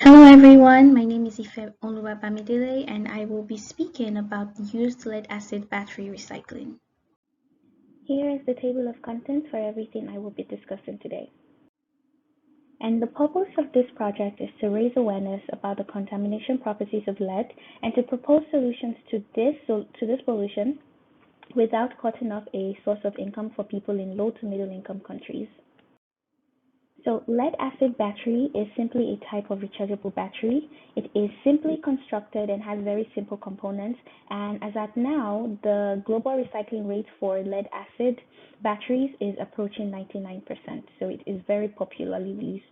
Hello everyone, my name is Ife Oluwabamidele and I will be speaking about used lead-acid battery recycling. Here is the table of contents for everything I will be discussing today. And the purpose of this project is to raise awareness about the contamination properties of lead and to propose solutions to this pollution without cutting off a source of income for people in low to middle income countries. So lead-acid battery is simply a type of rechargeable battery. It is simply constructed and has very simple components. And as at now, the global recycling rate for lead-acid batteries is approaching 99%. So it is very popularly used.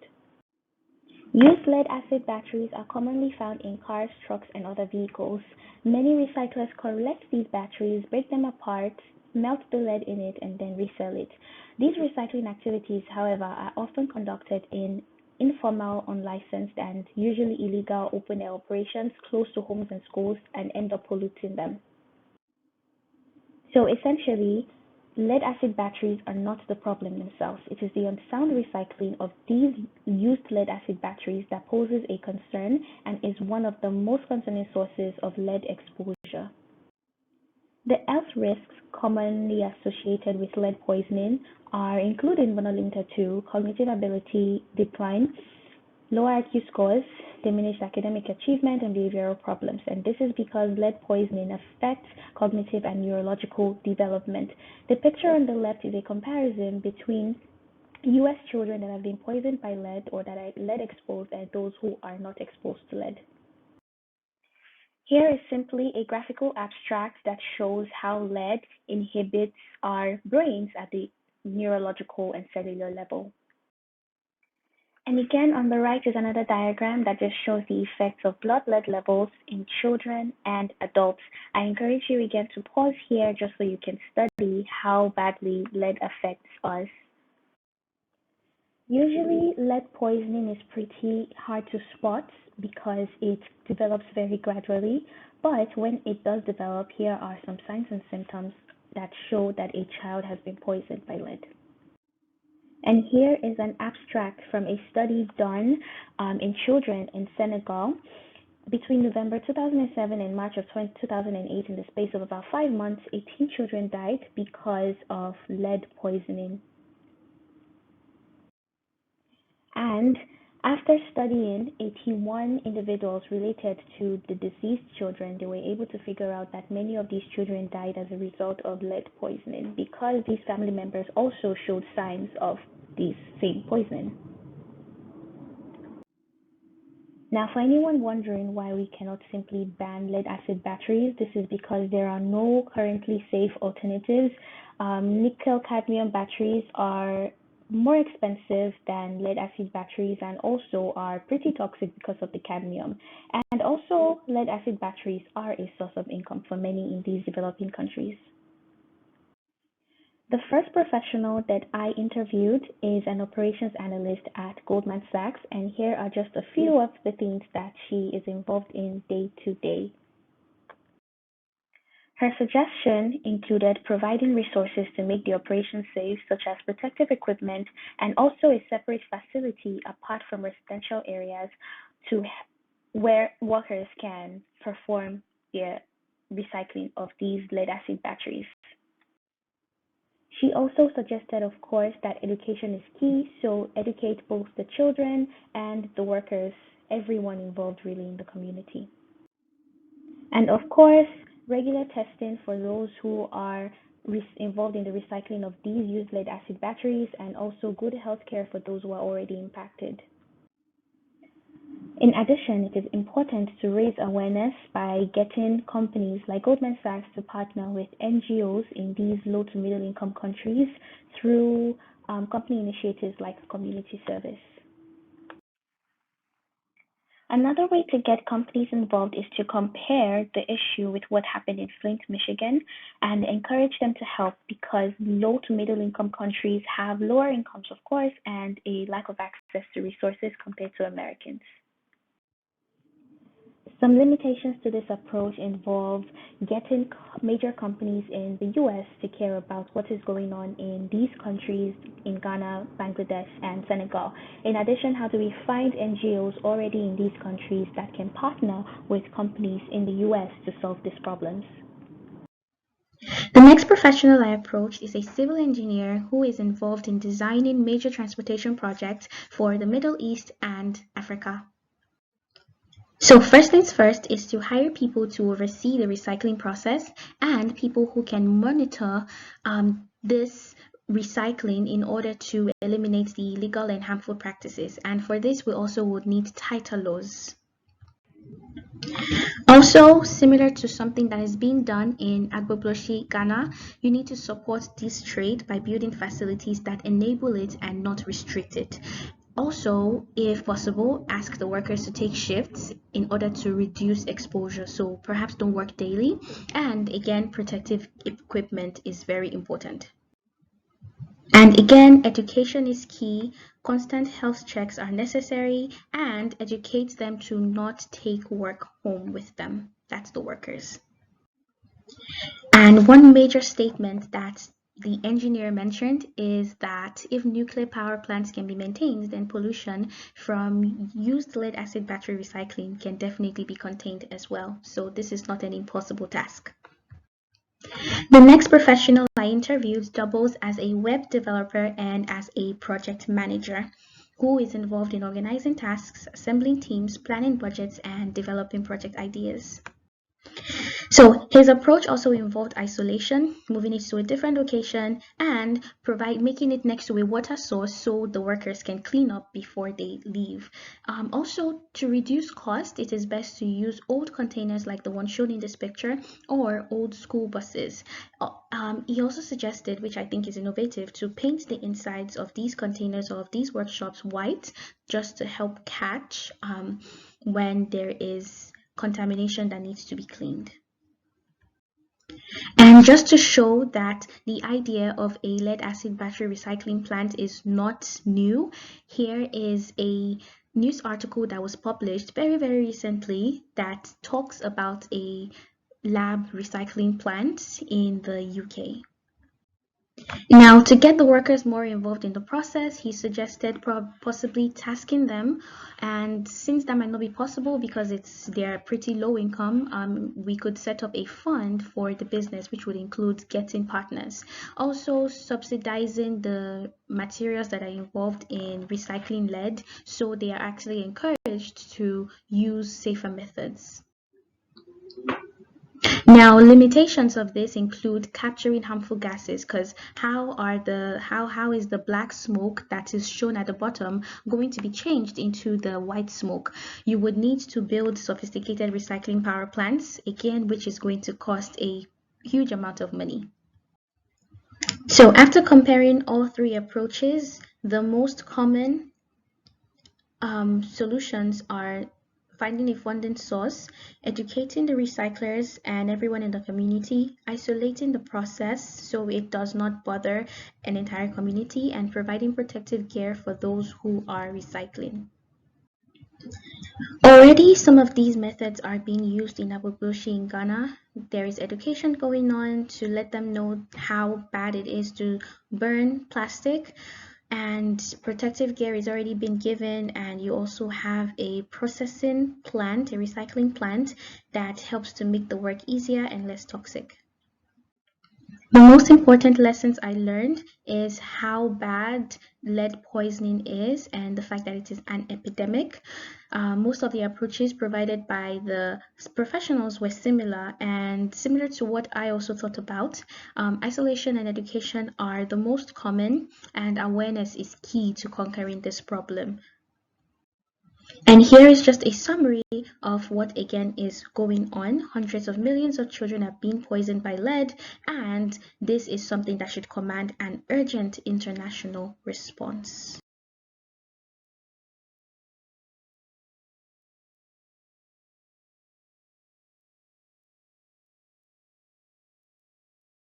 Used lead-acid batteries are commonly found in cars, trucks, and other vehicles. Many recyclers collect these batteries, break them apart, melt the lead in it, and then resell it. These recycling activities, however, are often conducted in informal, unlicensed, and usually illegal open-air operations close to homes and schools and end up polluting them. So essentially, lead acid batteries are not the problem themselves. It is the unsound recycling of these used lead acid batteries that poses a concern and is one of the most concerning sources of lead exposure. The health risks commonly associated with lead poisoning are including vulnerability to cognitive ability decline, lower IQ scores, diminished academic achievement, and behavioral problems. And this is because lead poisoning affects cognitive and neurological development. The picture on the left is a comparison between US children that have been poisoned by lead or that are lead exposed and those who are not exposed to lead. Here is simply a graphical abstract that shows how lead inhibits our brains at the neurological and cellular level. And again, on the right is another diagram that just shows the effects of blood lead levels in children and adults. I encourage you again to pause here just so you can study how badly lead affects us. Usually, lead poisoning is pretty hard to spot because it develops very gradually. But when it does develop, here are some signs and symptoms that show that a child has been poisoned by lead. And here is an abstract from a study done in children in Senegal. Between November 2007 and March of 2008, in the space of about 5 months, 18 children died because of lead poisoning. And after studying 81 individuals related to the deceased children, they were able to figure out that many of these children died as a result of lead poisoning because these family members also showed signs of this same poisoning. Now, for anyone wondering why we cannot simply ban lead acid batteries, this is because there are no currently safe alternatives. Nickel cadmium batteries are more expensive than lead acid batteries and also are pretty toxic because of the cadmium. And also, lead acid batteries are a source of income for many in these developing countries. The first professional that I interviewed is an operations analyst at Goldman Sachs, and here are just a few of the things that she is involved in day to day. Her suggestion included providing resources to make the operation safe, such as protective equipment and also a separate facility apart from residential areas to where workers can perform their recycling of these lead acid batteries. She also suggested, of course, that education is key, so educate both the children and the workers, everyone involved really in the community. And of course, regular testing for those who are involved in the recycling of these used lead acid batteries and also good health care for those who are already impacted. In addition, it is important to raise awareness by getting companies like Goldman Sachs to partner with NGOs in these low to middle income countries through company initiatives like community service. Another way to get companies involved is to compare the issue with what happened in Flint, Michigan, and encourage them to help because low to middle income countries have lower incomes, of course, and a lack of access to resources compared to Americans. Some limitations to this approach involve getting major companies in the US to care about what is going on in these countries, in Ghana, Bangladesh, and Senegal. In addition, how do we find NGOs already in these countries that can partner with companies in the US to solve these problems? The next professional I approached is a civil engineer who is involved in designing major transportation projects for the Middle East and Africa. So first things first is to hire people to oversee the recycling process and people who can monitor this recycling in order to eliminate the illegal and harmful practices. And for this, we also would need tighter laws. Also, similar to something that is being done in Agbogboshi, Ghana, you need to support this trade by building facilities that enable it and not restrict it. Also, if possible, ask the workers to take shifts in order to reduce exposure. So perhaps don't work daily. And again, protective equipment is very important. And again, education is key. Constant health checks are necessary, and educate them to not take work home with them. That's the workers. And one major statement that the engineer mentioned is that if nuclear power plants can be maintained, then pollution from used lead acid battery recycling can definitely be contained as well. So this is not an impossible task. The next professional I interviewed doubles as a web developer and as a project manager who is involved in organizing tasks, assembling teams, planning budgets, and developing project ideas. So his approach also involved isolation, moving it to a different location, and making it next to a water source so the workers can clean up before they leave. Also, to reduce cost, it is best to use old containers like the one shown in this picture or old school buses. He also suggested, which I think is innovative, to paint the insides of these containers or of these workshops white just to help catch when there is contamination that needs to be cleaned. And just to show that the idea of a lead acid battery recycling plant is not new, here is a news article that was published very, very recently that talks about a lab recycling plant in the UK. Now, to get the workers more involved in the process, he suggested possibly tasking them. And since that might not be possible because they're pretty low income, we could set up a fund for the business, which would include getting partners. Also, subsidizing the materials that are involved in recycling lead, so they are actually encouraged to use safer methods. Now, limitations of this include capturing harmful gases, because how is the black smoke that is shown at the bottom going to be changed into the white smoke? You would need to build sophisticated recycling power plants, again, which is going to cost a huge amount of money. So after comparing all three approaches, the most common solutions are finding a funding source, educating the recyclers and everyone in the community, isolating the process so it does not bother an entire community, and providing protective gear for those who are recycling. Already, some of these methods are being used in Agbogboshi in Ghana. There is education going on to let them know how bad it is to burn plastic, and protective gear is already been given, and you also have a processing plant, a recycling plant that helps to make the work easier and less toxic. The most important lessons I learned is how bad lead poisoning is and the fact that it is an epidemic. Most of the approaches provided by the professionals were similar, and similar to what I also thought about. Isolation and education are the most common, and awareness is key to conquering this problem. And here is just a summary of what again is going on. Hundreds of millions of children are being poisoned by lead, and this is something that should command an urgent international response.